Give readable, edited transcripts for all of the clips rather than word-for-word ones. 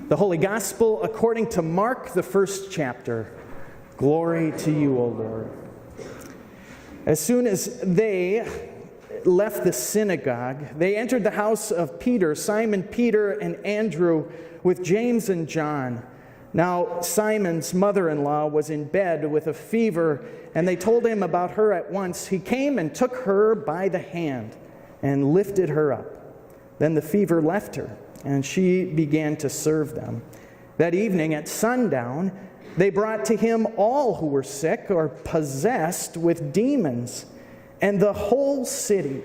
The Holy Gospel according to Mark, the first chapter. Glory to you, O Lord. As soon as they left the synagogue, they entered the house of Peter, Simon Peter and Andrew, with James and John. Now Simon's mother-in-law was in bed with a fever, and they told him about her at once. He came and took her by the hand and lifted her up. Then the fever left her, and she began to serve them. That evening at sundown, they brought to him all who were sick or possessed with demons, and the whole city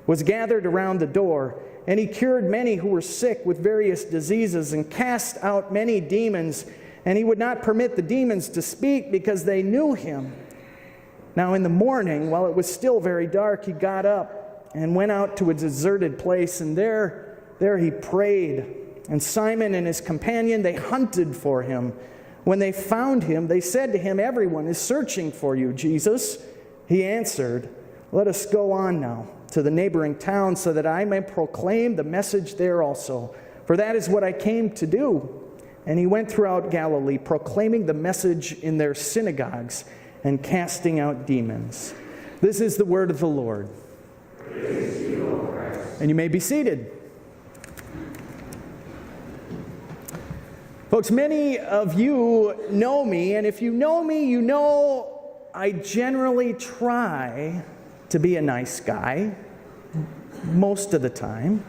was gathered around the door. And he cured many who were sick with various diseases and cast out many demons, and he would not permit the demons to speak because they knew him. Now in the morning, while it was still very dark, he got up and went out to a deserted place, and there he prayed. And Simon and his companion, they hunted for him. When they found him, they said to him, "Everyone is searching for you, Jesus." He answered, "Let us go on now to the neighboring town so that I may proclaim the message there also. For that is what I came to do." And he went throughout Galilee, proclaiming the message in their synagogues and casting out demons. This is the word of the Lord. Praise to you, O Christ. And you may be seated. Folks, many of you know me, and if you know me, you know I generally try to be a nice guy most of the time.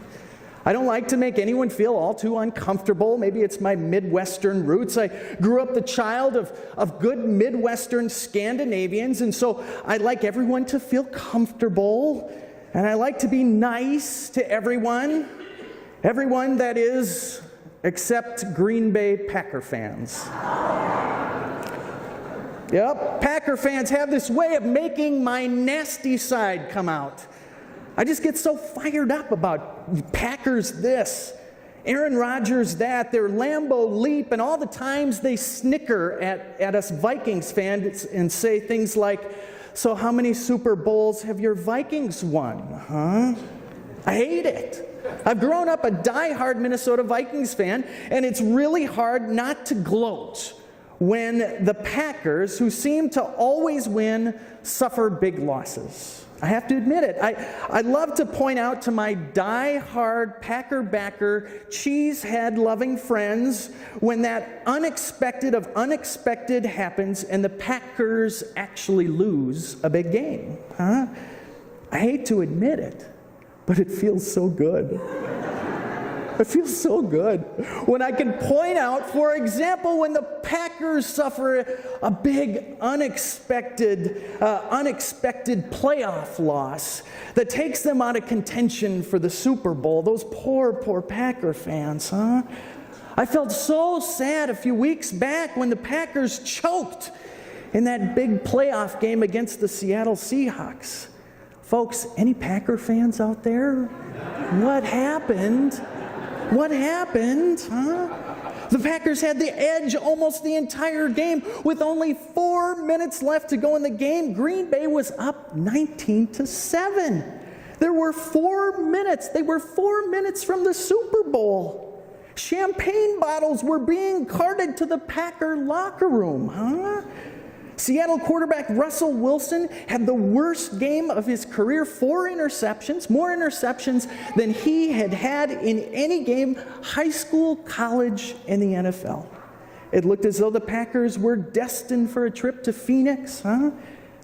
I don't like to make anyone feel all too uncomfortable. Maybe it's my Midwestern roots. I grew up the child of good Midwestern Scandinavians, and so I like everyone to feel comfortable, and I like to be nice to everyone that is, except Green Bay Packer fans. Yep, Packer fans have this way of making my nasty side come out. I just get so fired up about Packers this, Aaron Rodgers that, their Lambeau leap, and all the times they snicker at us Vikings fans and say things like, "So how many Super Bowls have your Vikings won, huh?" I hate it. I've grown up a diehard Minnesota Vikings fan, and it's really hard not to gloat when the Packers, who seem to always win, suffer big losses. I have to admit it. I love to point out to my diehard Packer backer, cheesehead-loving friends when that unexpected of unexpected happens and the Packers actually lose a big game. Huh? I hate to admit it, but it feels so good. It feels so good when I can point out, for example, when the Packers suffer a big, unexpected playoff loss that takes them out of contention for the Super Bowl. Those poor Packer fans, huh? I felt so sad a few weeks back when the Packers choked in that big playoff game against the Seattle Seahawks. Folks, any Packer fans out there? What happened? What happened? Huh? The Packers had the edge almost the entire game. With only 4 minutes left to go in the game, Green Bay was up 19-7. There were 4 minutes. They were 4 minutes from the Super Bowl. Champagne bottles were being carted to the Packer locker room. Huh? Seattle quarterback Russell Wilson had the worst game of his career, 4 interceptions, more interceptions than he had had in any game, high school, college, and the NFL. It looked as though the Packers were destined for a trip to Phoenix. Huh?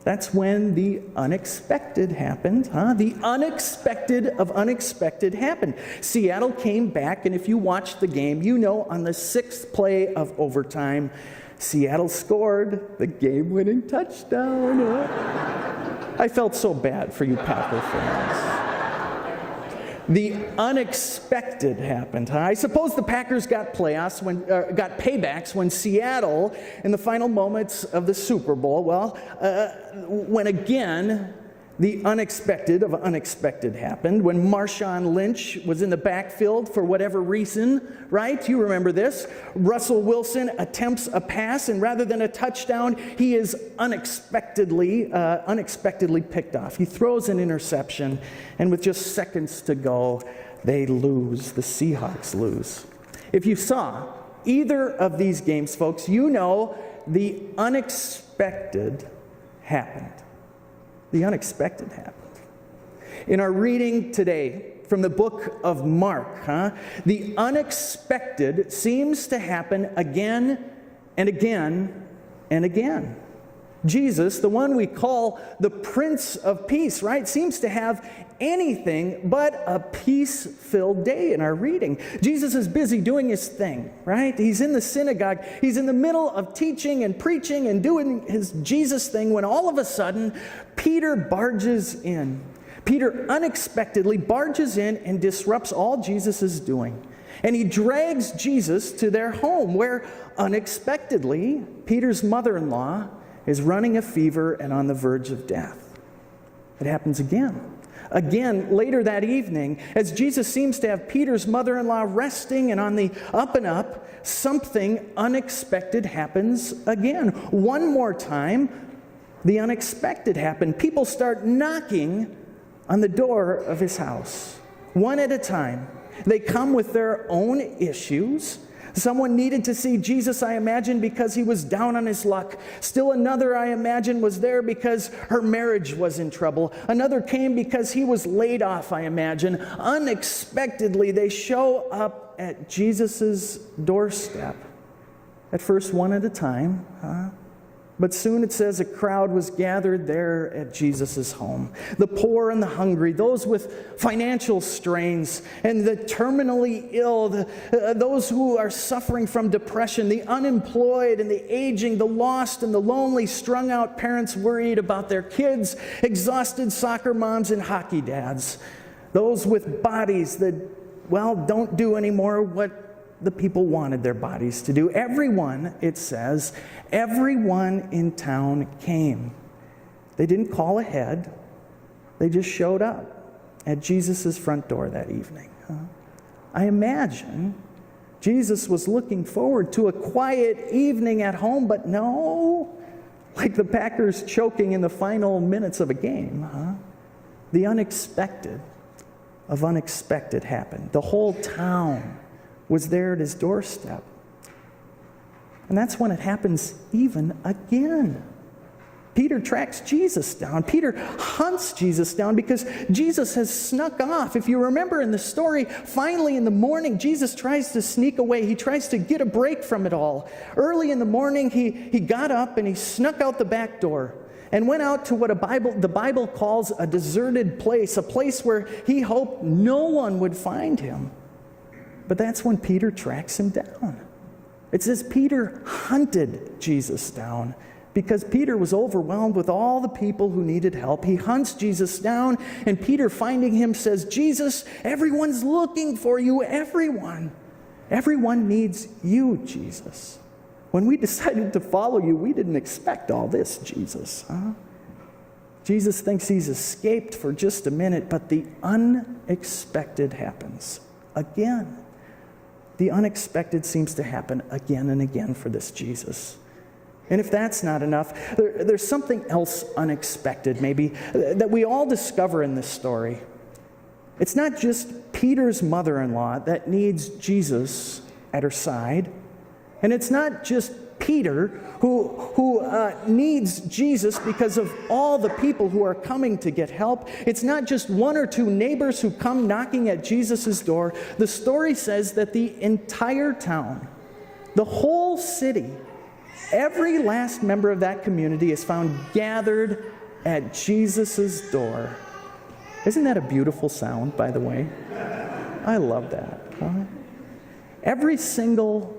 That's when the unexpected happened. Huh? The unexpected of unexpected happened. Seattle came back, and if you watched the game, you know on the 6th play of overtime, Seattle scored the game-winning touchdown. I felt so bad for you Packer fans. The unexpected happened. I suppose the Packers got paybacks when Seattle, in the final moments of the Super Bowl, when again the unexpected of unexpected happened, when Marshawn Lynch was in the backfield for whatever reason, right? You remember this. Russell Wilson attempts a pass, and rather than a touchdown, he is unexpectedly picked off. He throws an interception, and with just seconds to go, they lose. The Seahawks lose. If you saw either of these games, folks, you know the unexpected happened. The unexpected happened. In our reading today from the book of Mark, the unexpected seems to happen again and again and again. Jesus, the one we call the Prince of Peace, right, seems to have anything but a peace-filled day in our reading. Jesus is busy doing his thing, right? He's in the synagogue. He's in the middle of teaching and preaching and doing his Jesus thing when all of a sudden Peter barges in. Peter unexpectedly barges in and disrupts all Jesus is doing. And he drags Jesus to their home where unexpectedly Peter's mother-in-law is running a fever and on the verge of death. It happens again. Again, later that evening, as Jesus seems to have Peter's mother-in-law resting and on the up and up, something unexpected happens again. One more time, the unexpected happened. People start knocking on the door of his house, one at a time. They come with their own issues. Someone needed to see Jesus, I imagine, because he was down on his luck. Still another, I imagine, was there because her marriage was in trouble. Another came because he was laid off, I imagine. Unexpectedly, they show up at Jesus' doorstep. At first, one at a time, But soon it says a crowd was gathered there at Jesus' home. The poor and the hungry, those with financial strains, and the terminally ill, those who are suffering from depression, the unemployed and the aging, the lost and the lonely, strung out parents worried about their kids, exhausted soccer moms and hockey dads, those with bodies that, don't do anymore what the people wanted their bodies to do. Everyone, it says, everyone in town came. They didn't call ahead. They just showed up at Jesus' front door that evening. I imagine Jesus was looking forward to a quiet evening at home, but no, like the Packers choking in the final minutes of a game. The unexpected of unexpected happened. The whole town was there at his doorstep. And that's when it happens even again. Peter tracks Jesus down. Peter hunts Jesus down because Jesus has snuck off. If you remember in the story, finally in the morning, Jesus tries to sneak away. He tries to get a break from it all. Early in the morning, he got up and he snuck out the back door and went out to what the Bible calls a deserted place, a place where he hoped no one would find him. But that's when Peter tracks him down. It says Peter hunted Jesus down because Peter was overwhelmed with all the people who needed help. He hunts Jesus down, and Peter, finding him, says, Jesus, everyone's looking for you, everyone. Everyone needs you, Jesus. When we decided to follow you, we didn't expect all this, Jesus. Jesus thinks he's escaped for just a minute, but the unexpected happens again. The unexpected seems to happen again and again for this Jesus. And if that's not enough, there's something else unexpected, maybe, that we all discover in this story. It's not just Peter's mother-in-law that needs Jesus at her side. And it's not just Peter who needs Jesus because of all the people who are coming to get help. It's not just one or two neighbors who come knocking at Jesus' door. The story says that the entire town, the whole city, every last member of that community is found gathered at Jesus' door. Isn't that a beautiful sound, by the way? I love that. Every single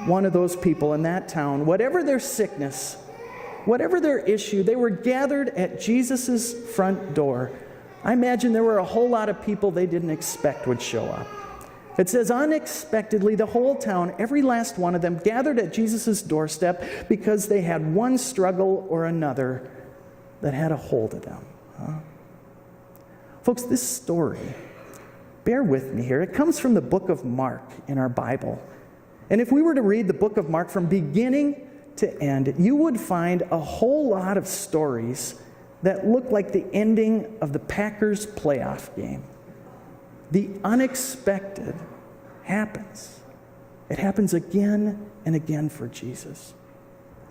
one of those people in that town, whatever their sickness, whatever their issue, they were gathered at Jesus' front door. I imagine there were a whole lot of people they didn't expect would show up. It says, unexpectedly, the whole town, every last one of them, gathered at Jesus' doorstep because they had one struggle or another that had a hold of them. Folks, this story, bear with me here, it comes from the book of Mark in our Bible. And if we were to read the book of Mark from beginning to end, you would find a whole lot of stories that look like the ending of the Packers playoff game. The unexpected happens. It happens again and again for Jesus.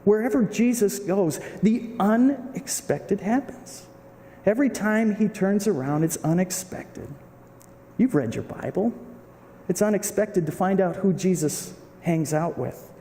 Wherever Jesus goes, the unexpected happens. Every time he turns around, it's unexpected. You've read your Bible. It's unexpected to find out who Jesus hangs out with,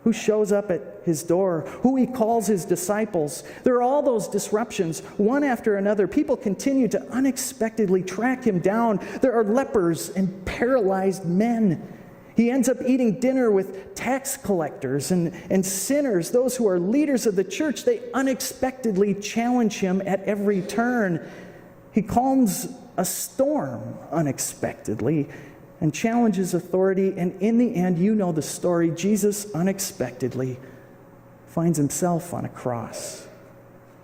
who shows up at his door, who he calls his disciples. There are all those disruptions, one after another. People continue to unexpectedly track him down. There are lepers and paralyzed men. He ends up eating dinner with tax collectors and sinners, those who are leaders of the church. They unexpectedly challenge him at every turn. He calms a storm unexpectedly and challenges authority. And in the end, you know the story. Jesus unexpectedly finds himself on a cross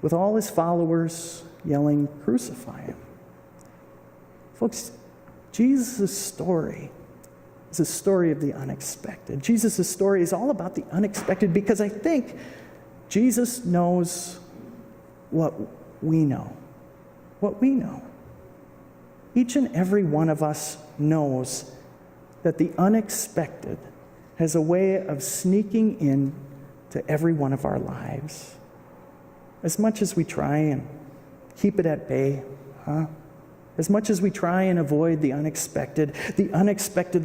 with all his followers yelling, "Crucify him." Folks, Jesus' story is a story of the unexpected. Jesus' story is all about the unexpected because I think Jesus knows what we know. What we know. Each and every one of us knows that the unexpected has a way of sneaking in to every one of our lives. As much as we try and keep it at bay, as much as we try and avoid the unexpected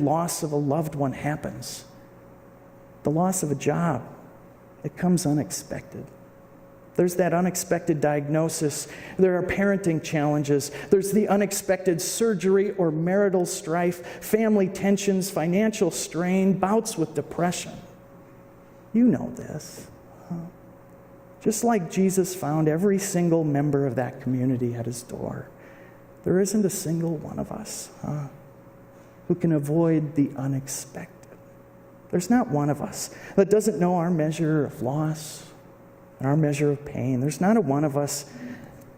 loss of a loved one happens. The loss of a job, it comes unexpected. There's that unexpected diagnosis. There are parenting challenges. There's the unexpected surgery or marital strife, family tensions, financial strain, bouts with depression. You know this. Just like Jesus found every single member of that community at his door, there isn't a single one of us who can avoid the unexpected. There's not one of us that doesn't know our measure of loss, and our measure of pain. There's not a one of us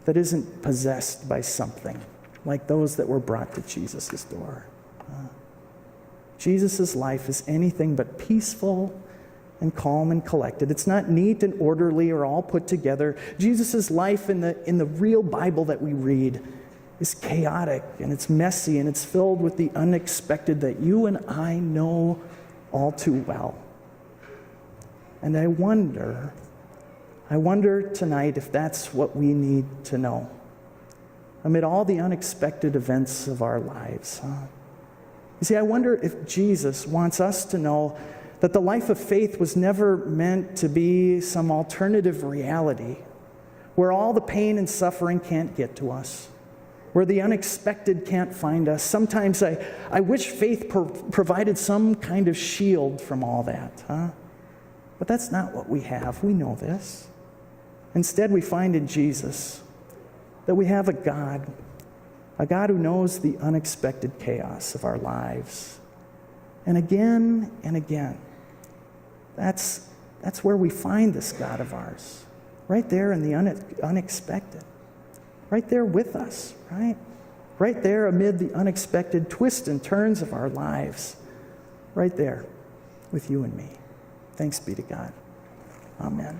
that isn't possessed by something like those that were brought to Jesus' door. Jesus' life is anything but peaceful and calm and collected. It's not neat and orderly or all put together. Jesus' life in the real Bible that we read is chaotic and it's messy and it's filled with the unexpected that you and I know all too well. And I wonder tonight if that's what we need to know amid all the unexpected events of our lives. You see, I wonder if Jesus wants us to know that the life of faith was never meant to be some alternative reality where all the pain and suffering can't get to us, where the unexpected can't find us. Sometimes I wish faith provided some kind of shield from all that. But that's not what we have. We know this. Instead, we find in Jesus that we have a God who knows the unexpected chaos of our lives. And again, that's where we find this God of ours, right there in the unexpected, right there with us, right there amid the unexpected twists and turns of our lives, right there with you and me. Thanks be to God. Amen.